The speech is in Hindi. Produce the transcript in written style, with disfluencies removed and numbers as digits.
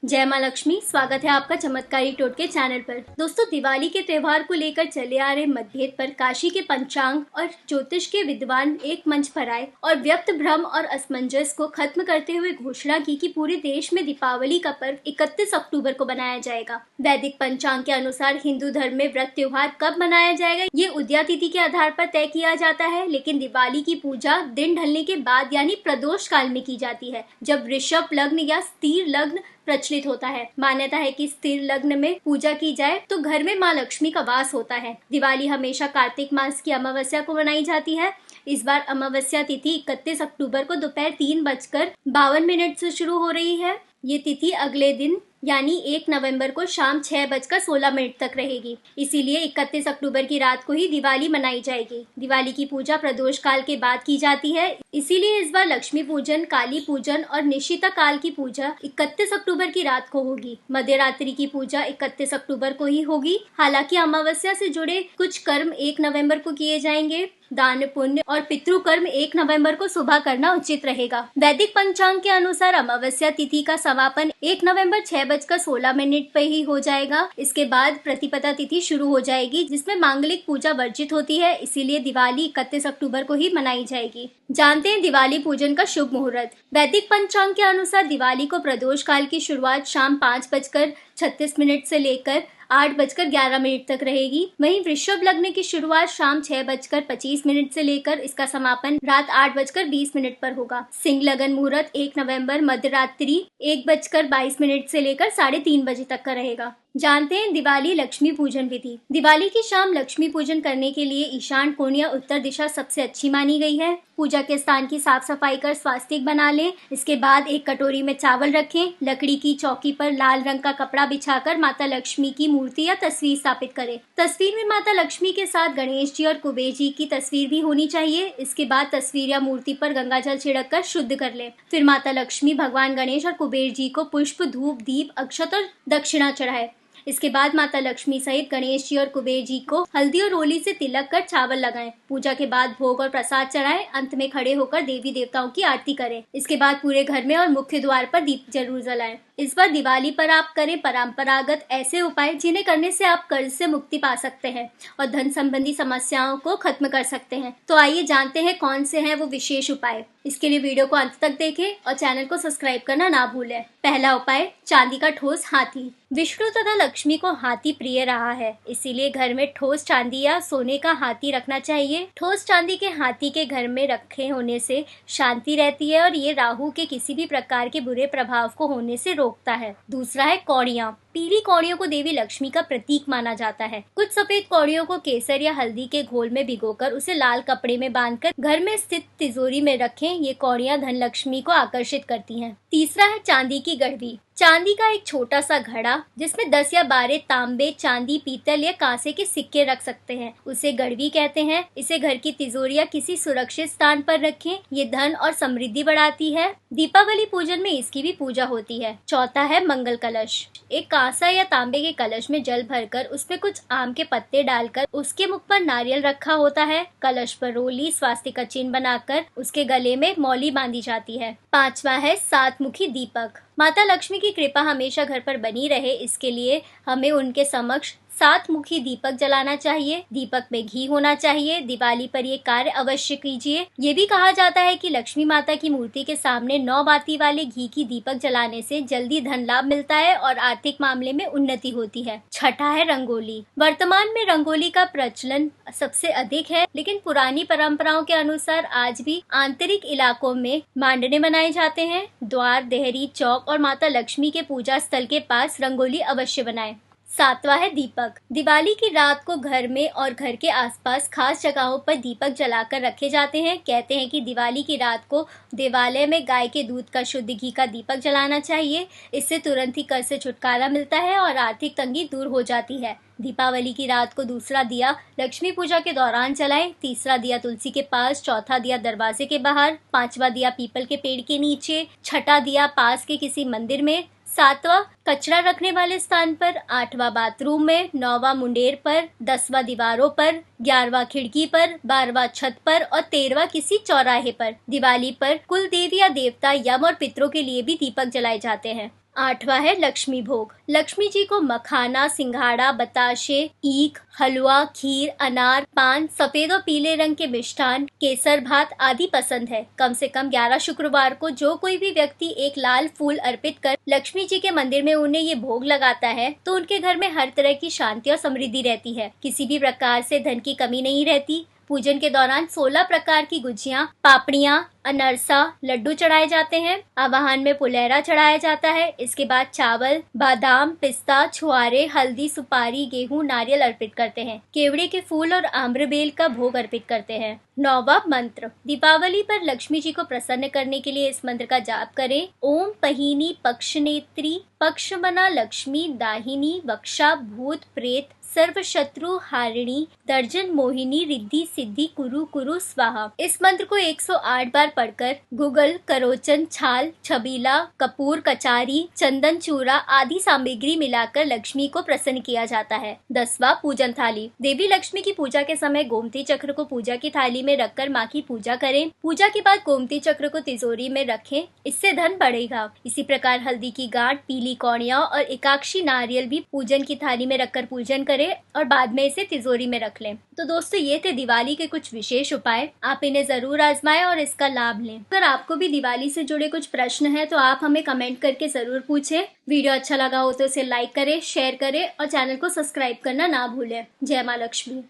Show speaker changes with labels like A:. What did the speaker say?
A: जय माँ लक्ष्मी। स्वागत है आपका चमत्कारी टोटके चैनल पर। दोस्तों, दिवाली के त्योहार को लेकर चले आ रहे मतभेद पर काशी के पंचांग और ज्योतिष के विद्वान एक मंच पर आए और व्यक्त भ्रम और असमंजस को खत्म करते हुए घोषणा की कि पूरे देश में दीपावली का पर्व 31 अक्टूबर को मनाया जाएगा। वैदिक पंचांग के अनुसार हिंदू धर्म में व्रत त्योहार कब मनाया जाएगा ये उदया तिथि के आधार पर तय किया जाता है, लेकिन दिवाली की पूजा दिन ढलने के बाद यानी प्रदोष काल में की जाती है, जब वृषभ लग्न या स्थिर लग्न प्रचलित होता है। मान्यता है कि स्थिर लग्न में पूजा की जाए तो घर में माँ लक्ष्मी का वास होता है। दिवाली हमेशा कार्तिक मास की अमावस्या को मनाई जाती है। इस बार अमावस्या तिथि 31 अक्टूबर को दोपहर 3:52 से शुरू हो रही है। ये तिथि अगले दिन यानी 1 नवंबर को शाम 6:16 तक रहेगी। इसीलिए 31 अक्टूबर की रात को ही दिवाली मनाई जाएगी। दिवाली की पूजा प्रदोष काल के बाद की जाती है, इसीलिए इस बार लक्ष्मी पूजन, काली पूजन और निशिता काल की पूजा 31 अक्टूबर की रात को होगी। मध्य रात्रि की पूजा 31 अक्टूबर को ही होगी। हालांकि अमावस्या से जुड़े कुछ कर्म 1 नवंबर को किए जाएंगे। दान, पुण्य और पितृ कर्म 1 नवंबर को सुबह करना उचित रहेगा। वैदिक पंचांग के अनुसार अमावस्या तिथि का समापन 1 नवंबर 6:16 पे ही हो जाएगा। इसके बाद प्रतिपदा तिथि शुरू हो जाएगी, जिसमें मांगलिक पूजा वर्जित होती है। इसीलिए दिवाली 31 अक्टूबर को ही मनाई जाएगी। जानते हैं दिवाली पूजन का शुभ मुहूर्त। वैदिक पंचांग के अनुसार दिवाली को प्रदोष काल की शुरुआत शाम 5:36 से लेकर 8:11 तक रहेगी। वहीं वृषभ लग्न की शुरुआत शाम 6:25 से लेकर इसका समापन रात 8:20 पर होगा। सिंह लगन मुहूर्त 1 नवंबर मध्य रात्रि 1:22 से लेकर 3:30 बजे तक का रहेगा। जानते हैं दिवाली लक्ष्मी पूजन विधि। दिवाली की शाम लक्ष्मी पूजन करने के लिए ईशान कोण या उत्तर दिशा सबसे अच्छी मानी गई है। पूजा के स्थान की साफ सफाई कर स्वास्तिक बना लें। इसके बाद एक कटोरी में चावल रखें। लकड़ी की चौकी पर लाल रंग का कपड़ा बिछाकर माता लक्ष्मी की मूर्ति या तस्वीर स्थापित करें। तस्वीर में माता लक्ष्मी के साथ गणेश जी और कुबेर जी की तस्वीर भी होनी चाहिए। इसके बाद तस्वीर या मूर्ति पर गंगा जल छिड़क कर शुद्ध कर लें। फिर माता लक्ष्मी, भगवान गणेश और कुबेर जी को पुष्प, धूप, दीप, अक्षत और दक्षिणा चढ़ाए। इसके बाद माता लक्ष्मी सहित गणेश जी और कुबेर जी को हल्दी और रोली से तिलक कर चावल लगाएं। पूजा के बाद भोग और प्रसाद चढ़ाएं। अंत में खड़े होकर देवी देवताओं की आरती करें। इसके बाद पूरे घर में और मुख्य द्वार पर दीप जरूर जलाएं। इस बार दिवाली पर आप करें परंपरागत ऐसे उपाय जिन्हें करने से आप कर्ज से मुक्ति पा सकते हैं और धन संबंधी समस्याओं को खत्म कर सकते हैं। तो आइए जानते हैं कौन से हैं वो विशेष उपाय। इसके लिए वीडियो को अंत तक देखें और चैनल को सब्सक्राइब करना ना भूलें। पहला उपाय, चांदी का ठोस हाथी। विष्णु तथा लक्ष्मी को हाथी प्रिय रहा है, इसीलिए घर में ठोस चांदी या सोने का हाथी रखना चाहिए। ठोस चांदी के हाथी के घर में रखे होने से शांति रहती है और ये राहु के किसी भी प्रकार के बुरे प्रभाव को होने से रोकता है। दूसरा है कौड़ियाँ। पीली कौड़ियों को देवी लक्ष्मी का प्रतीक माना जाता है। कुछ सफेद कौड़ियों को केसर या हल्दी के घोल में भिगोकर उसे लाल कपड़े में बांधकर घर में स्थित तिजोरी में रखें। ये कौड़ियाँ धन लक्ष्मी को आकर्षित करती हैं। तीसरा है चांदी की गड़वी। चांदी का एक छोटा सा घड़ा जिसमें 10 या 12 तांबे, चांदी, पीतल या कांसे के सिक्के रख सकते हैं, उसे गड़वी कहते हैं। इसे घर की तिजोरी या किसी सुरक्षित स्थान पर रखें। ये धन और समृद्धि बढ़ाती है। दीपावली पूजन में इसकी भी पूजा होती है। चौथा है मंगल कलश। एक कांसा या तांबे के कलश में जल भरकर उसमें कुछ आम के पत्ते डालकर उसके मुख पर नारियल रखा होता है। कलश पर रोली, स्वास्तिक का चिन्ह बनाकर उसके गले में मौली बांधी जाती है। पांचवा है 7 मुखी दीपक। माता लक्ष्मी की कृपा हमेशा घर पर बनी रहे, इसके लिए हमें उनके समक्ष 7 मुखी दीपक जलाना चाहिए। दीपक में घी होना चाहिए। दिवाली पर ये कार्य अवश्य कीजिए। ये भी कहा जाता है कि लक्ष्मी माता की मूर्ति के सामने 9 बाती वाले घी की दीपक जलाने से जल्दी धन लाभ मिलता है और आर्थिक मामले में उन्नति होती है। छठा है रंगोली। वर्तमान में रंगोली का प्रचलन सबसे अधिक है, लेकिन पुरानी परंपराओं के अनुसार आज भी आंतरिक इलाकों में मांडने बनाए जाते हैं। द्वार, देहरी, चौक और माता लक्ष्मी के पूजा स्थल के पास रंगोली अवश्य बनाएं। सातवां है दीपक। दिवाली की रात को घर में और घर के आसपास खास जगहों पर दीपक जलाकर रखे जाते हैं। कहते हैं कि दिवाली की रात को देवालय में गाय के दूध का शुद्ध घी का दीपक जलाना चाहिए। इससे तुरंत ही कर्ज से छुटकारा मिलता है और आर्थिक तंगी दूर हो जाती है। दीपावली की रात को दूसरा दिया लक्ष्मी पूजा के दौरान जलाएं। तीसरा दिया तुलसी के पास, चौथा दिया दरवाजे के बाहर, पांचवा दिया पीपल के पेड़ के नीचे, छठा दिया पास के किसी मंदिर में, सातवां कचरा रखने वाले स्थान पर, आठवां बाथरूम में, नौवां मुंडेर पर, 10वां दीवारों पर, 11वां खिड़की पर, 12वां छत पर और 13वां किसी चौराहे पर। दिवाली पर कुल देवी या देवता, यम और पितरों के लिए भी दीपक जलाए जाते हैं। 8वां है लक्ष्मी भोग। लक्ष्मी जी को मखाना, सिंघाड़ा, बताशे, ईख, हलवा, खीर, अनार, पान, सफेद और पीले रंग के मिष्ठान, केसर भात आदि पसंद है। कम से कम 11 शुक्रवार को जो कोई भी व्यक्ति एक लाल फूल अर्पित कर लक्ष्मी जी के मंदिर में उन्हें ये भोग लगाता है तो उनके घर में हर तरह की शांति और समृद्धि रहती है। किसी भी प्रकार से धन की कमी नहीं रहती। पूजन के दौरान 16 प्रकार की गुजियां, पापड़ियां, अनरसा, लड्डू चढ़ाए जाते हैं। आवाहन में पुलेरा चढ़ाया जाता है। इसके बाद चावल, बादाम, पिस्ता, छुआरे, हल्दी, सुपारी, गेहूं, नारियल अर्पित करते हैं। केवड़े के फूल और आम्रबेल का भोग अर्पित करते हैं। 9वां मंत्र। दीपावली पर लक्ष्मी जी को प्रसन्न करने के लिए इस मंत्र का जाप करें। ओम पहिनी पक्षनेत्री पक्षमना लक्ष्मी दाहिनी वक्षा भूत प्रेत सर्व शत्रु हारिणी दर्जन मोहिनी रिद्धि सिद्धि कुरु कुरु स्वाहा। इस मंत्र को 108 बार पढ़कर गुगल, करोचन, छाल, छबीला, कपूर, कचारी, चंदन चूरा आदि सामग्री मिलाकर लक्ष्मी को प्रसन्न किया जाता है। 10वां पूजन थाली। देवी लक्ष्मी की पूजा के समय गोमती चक्र को पूजा की थाली में रखकर माँ की पूजा करें। पूजा के बाद गोमती चक्र को तिजोरी में रखें, इससे धन बढ़ेगा। इसी प्रकार हल्दी की गांठ, पीली कौड़ियां और एकाक्षी नारियल भी पूजन की थाली में रखकर पूजन करें और बाद में इसे तिजोरी में रख लें। तो दोस्तों ये थे दिवाली के कुछ विशेष उपाय, आप इन्हें जरूर आजमाएं और इसका लाभ लें। अगर आपको भी दिवाली से जुड़े कुछ प्रश्न हैं तो आप हमें कमेंट करके जरूर पूछें। वीडियो अच्छा लगा हो तो इसे लाइक करें, शेयर करें और चैनल को सब्सक्राइब करना ना भूलें। जय माँ लक्ष्मी।